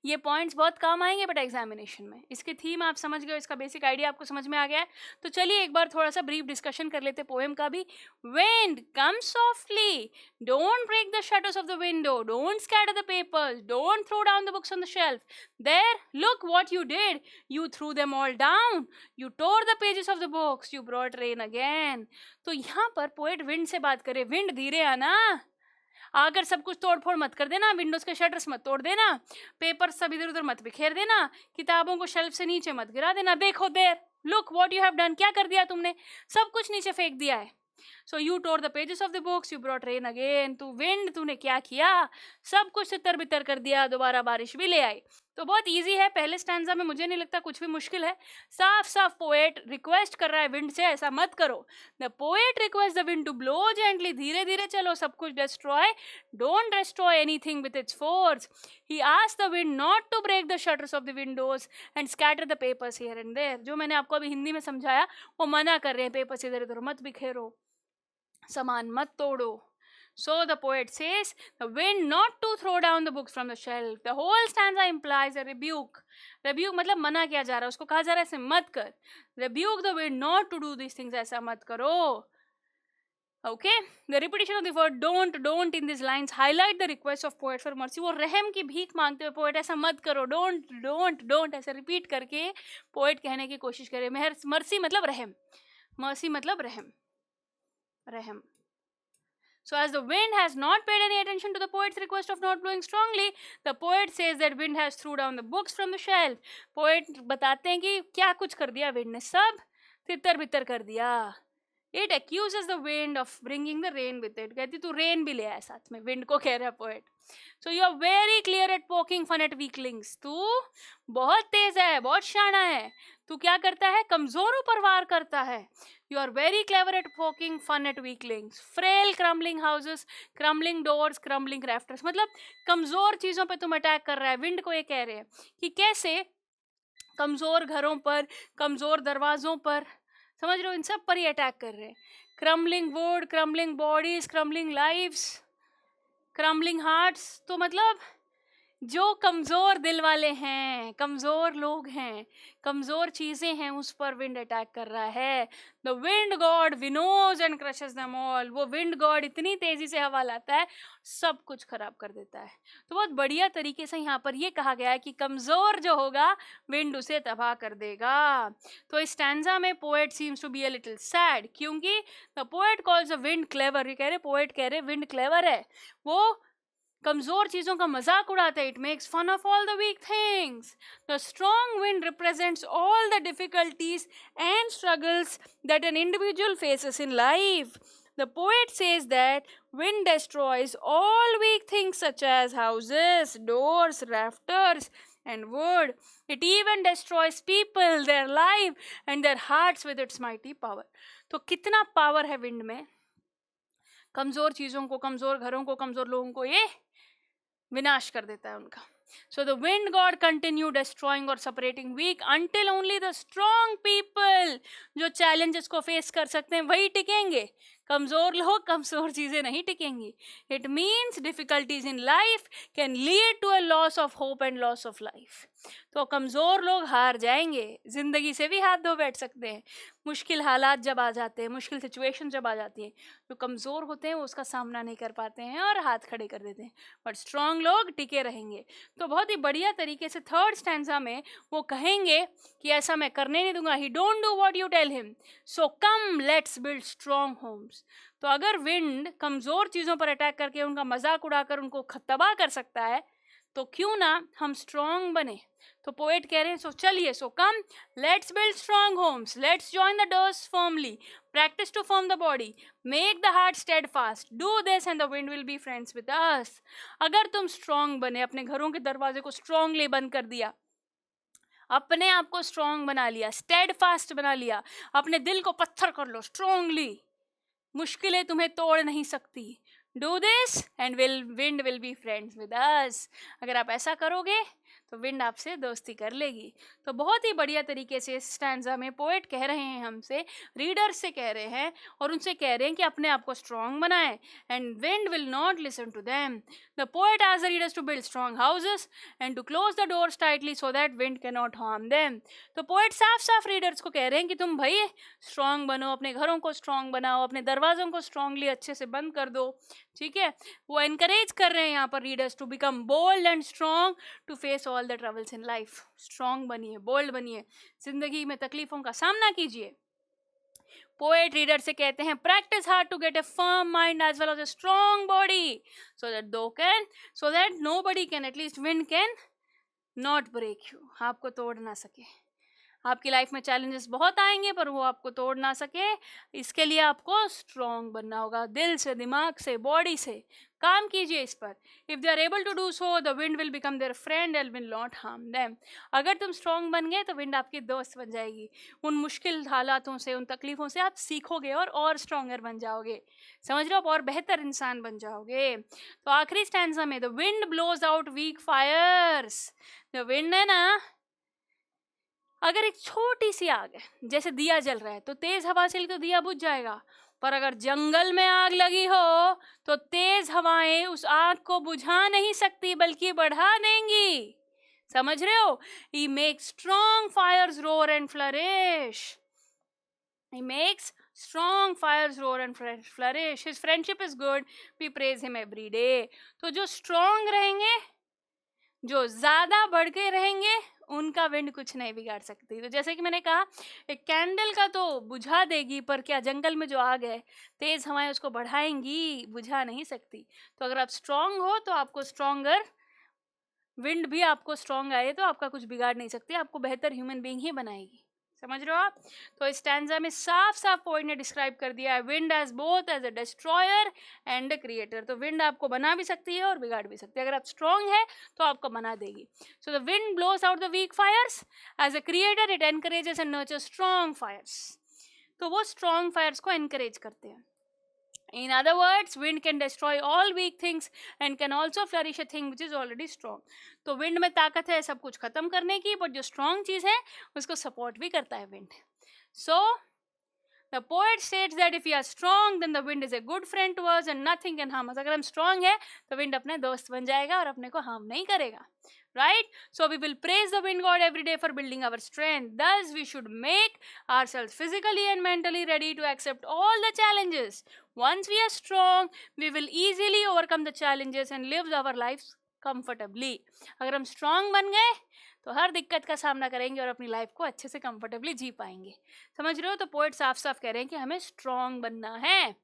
ये पॉइंट्स बहुत काम आएंगे बेटा एग्जामिनेशन में। इसकी थीम आप समझ गए, इसका बेसिक आइडिया आपको समझ में आ गया है। तो चलिए एक बार थोड़ा सा ब्रीफ डिस्कशन कर लेते पोएम का भी। Wind come softly, don't break the shutters of the window, don't scatter the papers, don't throw down the books on the shelf, there look what you did, you threw them all down, you tore the pages of the books, you brought rain again. तो यहाँ पर poet wind से बात करे, wind धीरे आना, आकर सब कुछ तोड़ फोड़ मत कर देना, विंडोज के शटर्स मत तोड़ देना, पेपर सब इधर उधर मत बिखेर देना, किताबों को शेल्फ से नीचे मत गिरा देना। देखो देर, look what you have done, क्या कर दिया तुमने, सब कुछ नीचे फेंक दिया है। So you tore the pages of the books, you brought rain again. तू विंड, तूने क्या किया, सब कुछ तितर बितर कर दिया, दोबारा बारिश भी ले आई। तो बहुत इजी है, पहले स्टैंजा में मुझे नहीं लगता कुछ भी मुश्किल है। साफ साफ पोएट रिक्वेस्ट कर रहा है विंड से, ऐसा मत करो। The poet request the wind to blow gently, धीरे धीरे चलो, सब कुछ destroy, don't destroy anything with its force. He asked the wind not to break the shutters of the windows and scatter the papers here and there. जो मैंने आपको अभी हिंदी में समझाया वो मना कर रहे हैं, पेपर्स इधर उधर मत बिखेरो, सामान मत तोड़ो। So the poet says the wind not to throw down the books from the shelf. The whole stanza implies a rebuke. Rebuke मतलब मना किया जा रहा है, उसको कहा जा रहा है ऐसे मत कर। Rebuke the wind not to do these things, ऐसा मत करो। Okay, the repetition of the word don't in these lines highlight the request of poet for mercy. वो रहम की भीख मांगते हुए पोएट ऐसा मत करो, don't ऐसे रिपीट करके पोएट कहने की कोशिश करे। मर्सी मतलब रहम, मर्सी मतलब रहम। So as the wind has not paid any attention to the poet's request of not blowing strongly, the poet says that wind has threw down the books from the shelf. Poet बताते हैं कि क्या कुछ कर दिया wind ने, सब तितर बितर कर दिया। It accuses the wind of bringing the rain with it. कहती तू रेन भी ले आया साथ में, विंड को कह रहा है poet. So you are very clear at poking fun at weaklings. तू बहुत तेज है, बहुत शाना है, तू क्या करता है, कमजोरों पर वार करता है। You are very clever at poking fun at weaklings. Frail crumbling houses, crumbling doors, crumbling rafters. मतलब कमजोर चीजों पे तुम अटैक कर रहा है। विंड को ये कह रहे हैं कि कैसे कमजोर घरों पर, कमजोर दरवाजों पर, समझ रहे हो, इन सब पर ही अटैक कर रहे हैं। Crumbling would, crumbling bodies, crumbling lives, crumbling hearts. तो मतलब जो कमज़ोर दिल वाले हैं, कमज़ोर लोग हैं, कमज़ोर चीज़ें हैं, उस पर विंड अटैक कर रहा है। The wind god winnows and crushes them all. वो विंड गॉड इतनी तेज़ी से हवा लाता है, सब कुछ खराब कर देता है। तो बहुत बढ़िया तरीके से यहाँ पर ये कहा गया है कि कमज़ोर जो होगा विंड उसे तबाह कर देगा। तो इस स्टैंजा में poet seems to be a little sad, क्योंकि the poet calls the wind clever. ये कह रहे, पोएट कह रहे विंड क्लेवर है, वो कमजोर चीजों का मजाक उड़ाता है। It makes fun of all the weak things. The strong wind represents all the difficulties and struggles that an individual faces in life. The poet says that wind destroys all weak things such as houses, doors, rafters, and wood. It even destroys people, their life, and their hearts with its mighty power. तो कितना power है wind में, कमजोर चीजों को, कमजोर घरों को, कमजोर लोगों को ये विनाश कर देता है उनका। So the wind god continue destroying or separating weak until only the strong people, जो challenges को face कर सकते हैं, वही टिकेंगे। कमजोर लोग, कमजोर चीजें नहीं टिकेंगी। It means difficulties in life can lead to a loss of hope and loss of life. तो कमज़ोर लोग हार जाएंगे, ज़िंदगी से भी हाथ धो बैठ सकते हैं। मुश्किल हालात जब आ जाते हैं, मुश्किल सिचुएशन जब आ जाती है, जो कमज़ोर होते हैं वो उसका सामना नहीं कर पाते हैं और हाथ खड़े कर देते हैं, बट स्ट्रॉन्ग लोग टिके रहेंगे। तो बहुत ही बढ़िया तरीके से थर्ड स्टैंजा में वो कहेंगे कि ऐसा मैं करने नहीं दूंगा। He don't do what you tell him, so come let's build strong homes. तो अगर विंड कमज़ोर चीज़ों पर अटैक करके उनका मजाक उड़ाकर उनको तबाह कर सकता है, तो क्यों ना हम स्ट्रॉन्ग बने। तो पोएट कह रहे हैं, सो चलिए, so come let's build strong homes, let's join the doors firmly, practice to form the body, make the heart steadfast, do this and the wind will be friends with us. अगर तुम strong बने, अपने घरों के दरवाजे को strongly बंद कर दिया, अपने आप को स्ट्रॉन्ग बना लिया, स्टेड फास्ट बना लिया, अपने दिल को पत्थर कर लो स्ट्रॉन्गली, मुश्किलें तुम्हें तोड़ नहीं सकती। Do this and wind will be friends with us. अगर आप ऐसा करोगे तो विंड आपसे दोस्ती कर लेगी। तो बहुत ही बढ़िया तरीके से इस स्टैंजा में पोएट कह रहे हैं हमसे, रीडर्स से कह रहे हैं और उनसे कह रहे हैं कि अपने आप को स्ट्रॉन्ग बनाएं, and wind will not listen to them. The poet asks the readers to build strong houses and to close the doors tightly so that wind can not harm them. तो पोएट साफ साफ readers को कह रहे हैं कि तुम भाई स्ट्रॉन्ग बनो, अपने घरों को स्ट्रॉन्ग बनाओ, अपने दरवाजों को स्ट्रांगली अच्छे से बंद कर दो। ठीक है, वो एनकरेज कर रहे हैं यहाँ पर readers to become bold and strong to face all the troubles in life. Strong बनिए, बोल्ड बनिए, जिंदगी में तकलीफों का सामना कीजिए। पोएट रीडर से कहते हैं practice hard to get a firm mind as well as a strong body so that nobody can, at least wind can not break you, आपको तोड़ ना सके। आपकी लाइफ में चैलेंजेस बहुत आएंगे पर वो आपको तोड़ ना सके, इसके लिए आपको स्ट्रॉन्ग बनना होगा। दिल से, दिमाग से, बॉडी से काम कीजिए इस पर। If they are able to do so the wind will become their friend and will not harm them. अगर तुम स्ट्रॉन्ग बन गए तो विंड आपकी दोस्त बन जाएगी। उन मुश्किल हालातों से, उन तकलीफ़ों से आप सीखोगे और स्ट्रॉन्गर बन जाओगे। समझ रहे हो, और बेहतर इंसान बन जाओगे। तो आखिरी स्टैंजा में the wind blows out weak fires. The wind है ना, अगर एक छोटी सी आग है, जैसे दिया जल रहा है, तो तेज हवा चली तो दिया बुझ जाएगा, पर अगर जंगल में आग लगी हो तो तेज हवाएं उस आग को बुझा नहीं सकती बल्कि बढ़ा देंगी। समझ रहे हो? He makes strong fires roar and flourish. He makes strong fires roar and flourish. His friendship is good. We praise him every day. तो जो strong रहेंगे, जो ज़्यादा बढ़ के रहेंगे, उनका विंड कुछ नहीं बिगाड़ सकती। तो जैसे कि मैंने कहा, एक कैंडल का तो बुझा देगी, पर क्या जंगल में जो आग है, तेज़ हवाएं उसको बढ़ाएंगी, बुझा नहीं सकती। तो अगर आप स्ट्रॉन्ग हो तो आपको स्ट्रॉन्गर विंड भी आपको स्ट्रॉन्ग आए तो आपका कुछ बिगाड़ नहीं सकती, आपको बेहतर ह्यूमन बीइंग ही बनाएगी। समझ रहे हो आप? तो इस स्टैंजा में साफ साफ पोएट ने डिस्क्राइब कर दिया है wind as both as a destroyer and a creator. तो विंड आपको बना भी सकती है और बिगाड़ भी सकती है। अगर आप स्ट्रॉन्ग है तो आपको बना देगी। So the wind blows out the weak fires, as a creator it encourages and nurtures strong fires. तो वो स्ट्रॉन्ग फायर्स को एनकरेज करते हैं। In other words, wind can destroy all weak things and can also flourish a thing which is already strong. तो wind में ताकत है सब कुछ खत्म करने की, बट जो स्ट्रॉन्ग चीज़ है उसको सपोर्ट भी करता है wind. So the poet states that if we are strong, then the wind is a good friend to us and nothing can harm us. अगर हम strong है तो विंड अपने दोस्त बन जाएगा और अपने को हार्म नहीं करेगा। Right? So we will praise the wind god every day for building our strength. Thus we should make ourselves physically and mentally ready to accept all the challenges. Once we are strong, we will easily overcome the challenges and live our lives comfortably. अगर हम strong बन गए तो हर दिक्कत का सामना करेंगे और अपनी लाइफ को अच्छे से कंफर्टेबली जी पाएंगे। समझ रहे हो? तो पोएट साफ साफ कह रहे हैं कि हमें स्ट्रॉन्ग बनना है।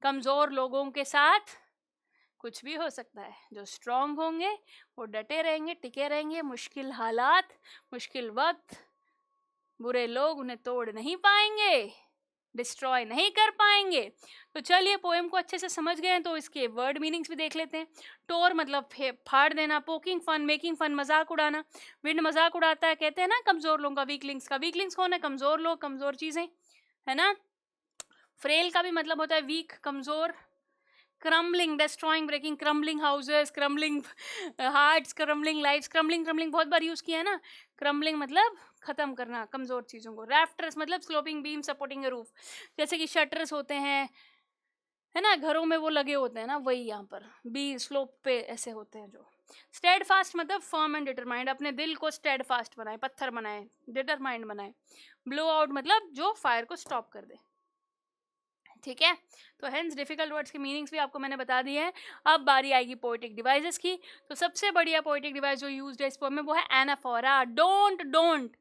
कमज़ोर लोगों के साथ कुछ भी हो सकता है। जो स्ट्रॉन्ग होंगे वो डटे रहेंगे, टिके रहेंगे। मुश्किल हालात, मुश्किल वक्त, बुरे लोग उन्हें तोड़ नहीं पाएंगे, डिस्ट्रॉय नहीं कर पाएंगे। तो चलिए पोएम को अच्छे से समझ गए हैं तो इसके वर्ड मीनिंग्स भी देख लेते हैं। टोर मतलब फाड़ देना, पोकिंग फन, मेकिंग फन, मजाक उड़ाना। विंड मजाक उड़ाता है, कहते हैं ना कमज़ोर लोगों का, वीकलिंग्स का। वीकलिंग्स कौन है? कमज़ोर लोग, कमज़ोर चीज़ें, है ना। फ्रेल का भी मतलब होता है वीक, कमज़ोर। Crumbling, destroying, breaking, crumbling houses, crumbling hearts, crumbling lifes. Crumbling बहुत बार यूज़ किया है ना। क्रम्बलिंग मतलब ख़त्म करना कमज़ोर चीज़ों को। रैफ्टर्स मतलब sloping beam supporting a roof, जैसे कि शटर्स होते हैं, है ना, घरों में वो लगे होते हैं ना, वही यहाँ पर बी स्लोप पे ऐसे होते हैं जो। स्टेड फास्ट मतलब फर्म एंड डिटरमाइंड, अपने दिल को स्टेड फास्ट बनाए, पत्थर बनाए, डिटरमाइंड बनाए। ब्लो आउट मतलब जो फायर को स्टॉप कर दे। ठीक है, तो हेंस डिफिकल्ट वर्ड्स के मीनिंग्स भी आपको मैंने बता दिए हैं। अब बारी आएगी पोएटिक डिवाइसेस की। तो सबसे बढ़िया पोएटिक डिवाइस जो यूज्ड है इस पोएम में वो है एनाफोरा। डोंट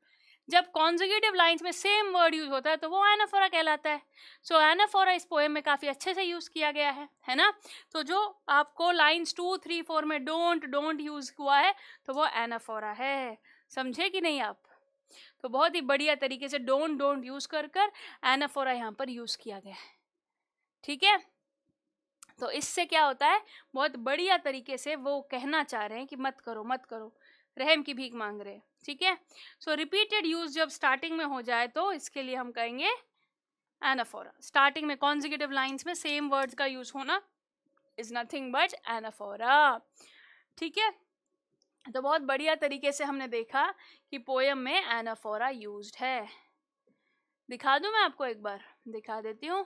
जब कॉन्जिक्यूटिव लाइंस में सेम वर्ड यूज होता है तो वो एनाफोरा कहलाता है। सो एनाफोरा इस पोएम में काफ़ी अच्छे से यूज़ किया गया है ना। तो जो आपको लाइंस 2, 3, 4 में डोंट यूज़ हुआ है तो वो एनाफोरा है। समझे कि नहीं आप? तो बहुत ही बढ़िया तरीके से डोंट यूज़ कर एनाफोरा यहाँ पर यूज़ किया गया है। ठीक है, तो इससे क्या होता है, बहुत बढ़िया तरीके से वो कहना चाह रहे हैं कि मत करो, रहम की भीख मांग रहे हैं। ठीक है, सो रिपीटेड यूज जब स्टार्टिंग में हो जाए तो इसके लिए हम कहेंगे एनाफोरा। स्टार्टिंग में कॉन्जिक्यूटिव लाइंस में सेम वर्ड्स का यूज होना इज नथिंग बट एनाफोरा। ठीक है, तो बहुत बढ़िया तरीके से हमने देखा कि पोयम में एनाफोरा यूज्ड है। दिखा दूं मैं आपको, एक बार दिखा देती हूँ।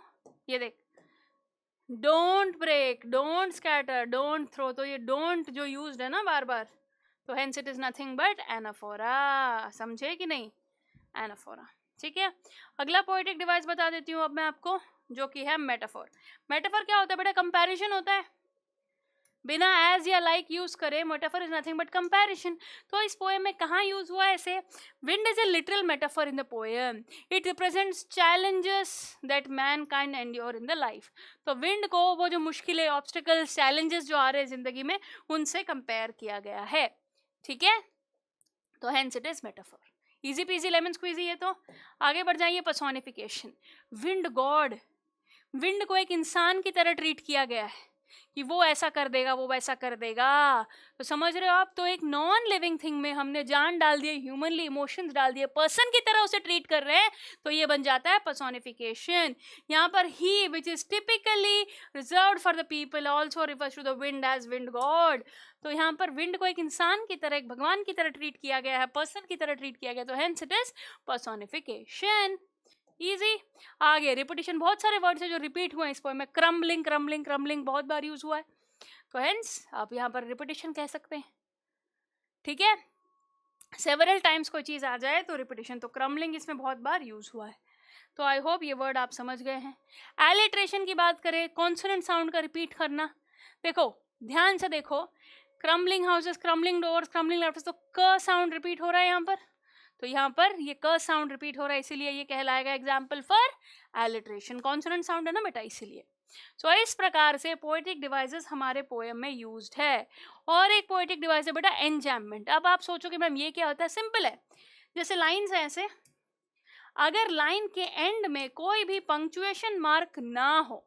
ये देख, don't break, don't scatter, don't throw, तो ये डोंट जो यूज्ड है ना बार बार, तो hence it is nothing but anaphora. समझे कि नहीं? एनाफोरा। ठीक है, अगला पोएटिक डिवाइस बता देती हूँ अब मैं आपको, जो कि है मेटाफोर। मेटाफोर क्या होता है बेटा? कंपैरिजन होता है। बिना एज या लाइक यूज करे metaphor is nothing but comparison. तो इस पोएम में कहाँ यूज हुआ है ऐसे? Wind is a literal metaphor in the poem. It represents challenges that man kind endure in the life. तो विंड को वो जो मुश्किलें, ऑब्स्टिकल्स, चैलेंजेस जो आ रहे हैं जिंदगी में, उनसे कंपेयर किया गया है। ठीक है, तो hence it is metaphor. Easy peasy lemon squeezy. ये तो आगे बढ़ जाइए, पर्सोनिफिकेशन। विंड गॉड, विंड को एक इंसान की तरह ट्रीट किया गया है कि वो ऐसा कर देगा, वो वैसा कर देगा। तो समझ रहे हो आप? तो एक नॉन लिविंग थिंग में हमने जान डाल दिए, ह्यूमनली इमोशंस डाल दिए, पर्सन की तरह उसे ट्रीट कर रहे हैं, तो ये बन जाता है पर्सोनिफिकेशन। यहाँ पर he which is typically reserved for the people also refers to the wind as wind god. तो यहाँ पर विंड को एक इंसान की तरह, एक भगवान की तरह ट्रीट किया गया है, पर्सन की तरह ट्रीट किया गया, तो hence it is personification. Easy. आगे रिपीटिशन, बहुत सारे वर्ड्स हैं जो रिपीट हुए हैं इस पोएम में। क्रम्बलिंग, क्रम्बलिंग, क्रम्बलिंग बहुत बार यूज हुआ है, तो हेंस आप यहाँ पर रिपीटिशन कह सकते हैं। ठीक है, सेवरल टाइम्स कोई चीज़ आ जाए तो रिपीटिशन, तो क्रम्बलिंग इसमें बहुत बार यूज हुआ है। तो आई होप ये वर्ड आप समझ गए हैं। एलिट्रेशन की बात करें, कॉन्सोनेंट साउंड का रिपीट करना। देखो ध्यान से देखो, crumbling houses, crumbling doors, crumbling laptops, तो क साउंड रिपीट हो रहा है यहाँ पर, तो यहाँ पर ये क साउंड रिपीट हो रहा है, इसीलिए ये कहलाएगा example for alliteration. Consonant sound है ना बेटा, इसीलिए। सो इस प्रकार से पोएटिक डिवाइसेस हमारे पोएम में यूज्ड है। और एक पोएटिक डिवाइस है बेटा एन्जैम्पमेंट। अब आप सोचोगे मैम ये क्या होता है? सिंपल है, जैसे लाइन्स है ऐसे, अगर लाइन के एंड में कोई भी पंक्चुएशन मार्क ना हो,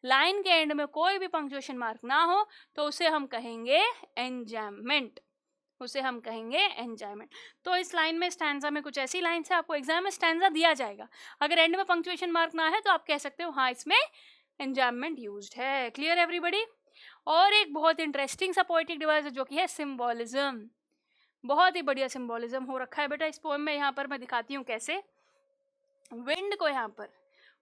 लाइन के एंड में कोई भी पंक्चुएशन मार्क ना हो, तो उसे हम कहेंगे एन्जैम्पमेंट, उसे हम कहेंगे एन्जॉयमेंट। तो इस लाइन में, स्टैंजा में कुछ ऐसी लाइन से आपको एग्जाम में स्टैंजा दिया जाएगा, अगर एंड में पंक्चुएशन मार्क ना है तो आप कह सकते हो हाँ इसमें एन्जॉयमेंट यूज्ड है। Clear everybody? और एक बहुत इंटरेस्टिंग सा पोएटिक डिवाइस है जो कि है सिंबॉलिज्म। बहुत ही बढ़िया सिंबॉलिज्म हो रखा है बेटा इस पोएम में। यहाँ पर मैं दिखाती हूँ कैसे। विंड को यहाँ पर,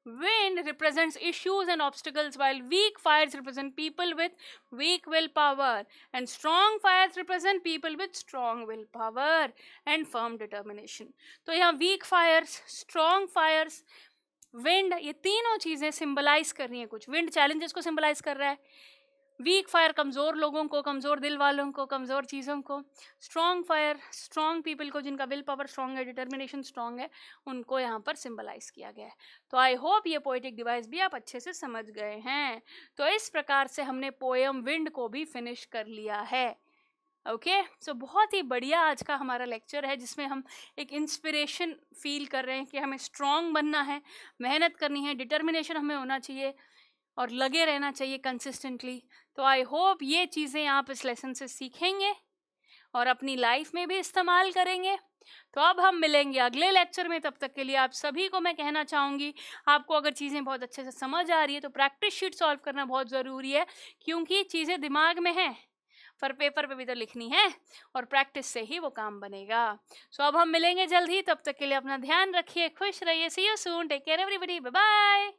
wind represents issues and obstacles, while weak fires represent people with weak willpower, and strong fires represent people with strong willpower and firm determination. तो यहाँ weak fires, strong fires, wind, ये तीनों चीज़ें सिंबलाइज कर रही हैं कुछ। wind challenges को सिंबलाइज कर रहा है, वीक फायर कमज़ोर लोगों को, कमज़ोर दिल वालों को, कमज़ोर चीज़ों को, स्ट्रॉन्ग फायर स्ट्रॉन्ग पीपल को, जिनका विल पावर स्ट्रॉन्ग है, डिटर्मिनेशन स्ट्रॉन्ग है, उनको यहाँ पर सिंबलाइज किया गया है। तो आई होप ये पोएटिक डिवाइस भी आप अच्छे से समझ गए हैं। तो इस प्रकार से हमने पोएम विंड को भी फिनिश कर लिया है। ओके, सो बहुत ही बढ़िया आज का हमारा लेक्चर है, जिसमें हम एक इंस्पिरेशन फील कर रहे हैं कि हमें स्ट्रॉन्ग बनना है, मेहनत करनी है, डिटर्मिनेशन हमें होना चाहिए और लगे रहना चाहिए कंसिस्टेंटली। तो आई होप ये चीज़ें आप इस लेसन से सीखेंगे और अपनी लाइफ में भी इस्तेमाल करेंगे। तो अब हम मिलेंगे अगले लेक्चर में, तब तक के लिए आप सभी को मैं कहना चाहूँगी, आपको अगर चीज़ें बहुत अच्छे से समझ आ रही है तो प्रैक्टिस शीट सॉल्व करना बहुत ज़रूरी है, क्योंकि चीज़ें दिमाग में हैं पर पेपर पे भी तो लिखनी है, और प्रैक्टिस से ही वो काम बनेगा। सो अब हम मिलेंगे जल्द ही, तब तक के लिए अपना ध्यान रखिए, खुश रहिए, see you soon, take care everybody, bye bye.